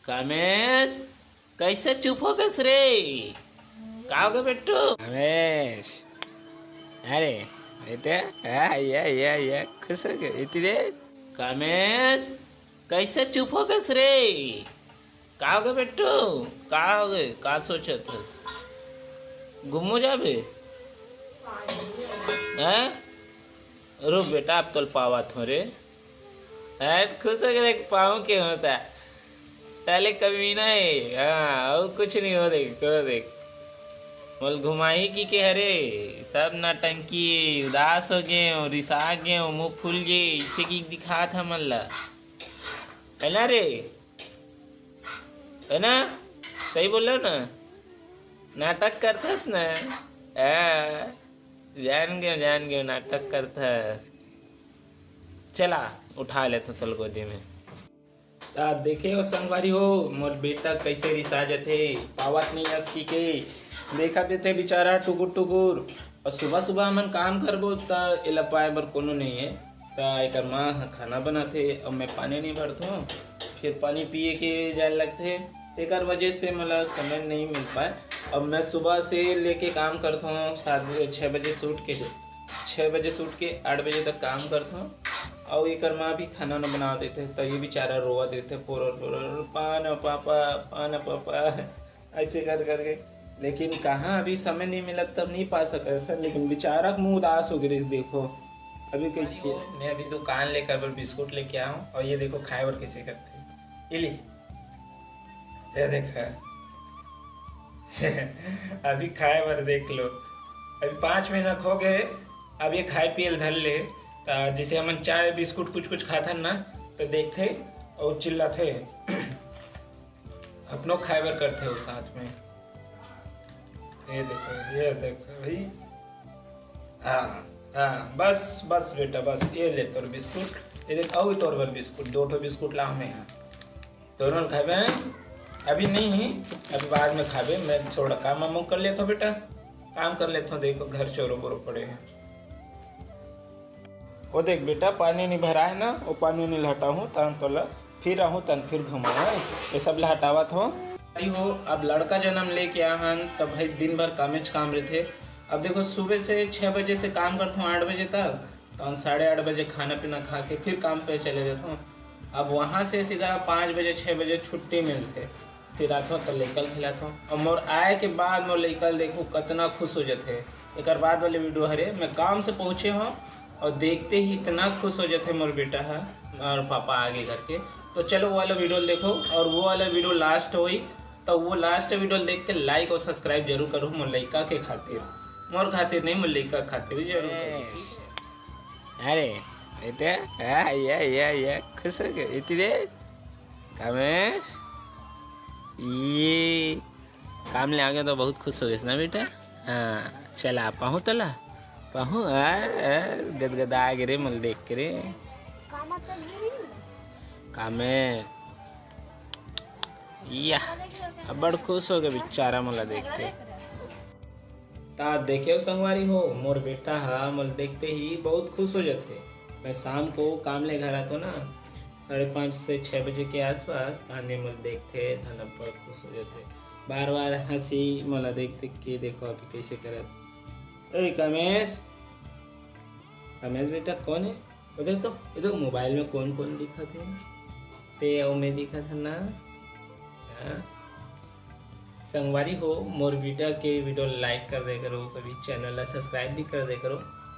कामेश कैसे चुप हो गए रे? का हो गया बेटू? कामेश अरे बेटे ये खुश हो गए इतने? कामेश कैसे चुप हो गए रे? का हो गया बेटू? का हो गए? का सोचत हस? घूमो जाबे हैं? रुक बेटा अब तो पावत हो रे। खुश हो गए पाऊँ के होता है ताले कभी नहीं। हाँ और कुछ नहीं हो देख बोल घुमाई की के हरे सब नटंकी उदास हो गए हो रिसा गए हो मुँह फूल गए इसे की दिखा था मल्ला है ना रे? है ना? सही बोल रहे ना? नाटक करतस ना? जान गए नाटक करता। चला उठा ले तो तल गोदी में। देखे हो संगवारी हो मोर बेटा कैसे रिसा जथे पावत नहीं असकी के देखा देते बेचारा टुकुर टुकुर। और सुबह सुबह हमन काम करबो त एला पाए बर कोनो नहीं है त एकर माँ खाना बनाते। अब मैं पानी नहीं भरता फिर पानी पिए के जाए लगते तेकर वजह से मतलब समय नहीं मिल पाए। अब मैं सुबह से लेके काम करता हूँ 6 बजे से उठ के 8 बजे तक काम करता हूँ। और एक माँ भी खाना न बना देते तो ये बेचारा रोवा देते पोर पान पापा ऐसे कर करके। लेकिन कहाँ अभी समय नहीं मिला तब नहीं पा सका था। लेकिन बेचारा मुँह उदास हो गई। देखो अभी कैसे मैं अभी दुकान लेकर बिस्कुट लेके आऊँ और ये देखो खाए बर कैसे करते इली ये देखा अभी खाए बर देख लो। अभी 5 महीना हो गए अब ये खाए पियल धर ले जिसे हमन चाय बिस्कुट कुछ खाता ना तो देखते और चिल्लाते अपनों खाए बर करते हो साथ में। ये देखो भाई हाँ बस बेटा बस ये ले तोर बिस्कुट। ये देख और तोर बर बिस्कुट 2 बिस्कुट ला में यहाँ दोनों खाबे अभी नहीं अभी बाद में खाबे। मैं थोड़ा काम वाम कर लेता हूँ बेटा काम कर लेता हूँ। देखो घर चोरो बोरो पड़े हैं वो देख बेटा पानी नहीं भरा है ना वो पानी नहीं हटा हूँ तन तो फिर आहूँ तन फिर घुमाऊँ ये सब हटावत हो। अब लड़का जन्म लेके आहन तब भाई दिन भर काम रहते। अब देखो सुबह से 6 बजे से काम करता हूँ 8 बजे तक तो 8:30 बजे खाना पीना खा के फिर काम पे चले जाता हूँ। अब वहाँ से सीधा 5 बजे 6 बजे छुट्टी मिलते फिर आता हूँ तो लैकल खिलाता हूँ। और मोर आए के बाद मोर लैकल देखो कितना खुश हो जाते। एक बाद वाले वीडियो हरे मैं काम से पहुँचे हूँ और देखते ही इतना खुश हो जाते मोर बेटा है और पापा आगे करके। तो चलो वो वाला वीडियो देखो और वो वाला वीडियो लास्ट हुई तो वो लास्ट वीडियो देख के लाइक और सब्सक्राइब जरूर करो मोर लड़का के खातिर मोर खातिर नहीं मोर लड़का खातिर जरूर। अरे बेटे ये खुश हो गए इतने? कामेश ये काम ले आ गया तो बहुत खुश हो गए ना बेटा? हाँ चला पाहू तला पाहू गदगदा गिरे मल देख के रे कामे या अब बड़ खुश हो गए बेचारा मोला देखते। ता देखे संगवारी हो मोर बेटा हा मोल देखते ही बहुत खुश हो जाते। मैं शाम को काम ले घर आता ना 5:30 से 6 बजे के आसपास ताने मोल देखते थाना बड़ खुश हो जाते। बार बार हंसी मोला देखते कि देखो अभी कैसे करत। कामेश बेटा कौन है? इधर मोबाइल में कौन दिखा थे ते में दिखा था ना? संगवारी हो मोर बेटा के वीडियो लाइक कर दे करो कभी चैनल सब्सक्राइब भी कर दे करो।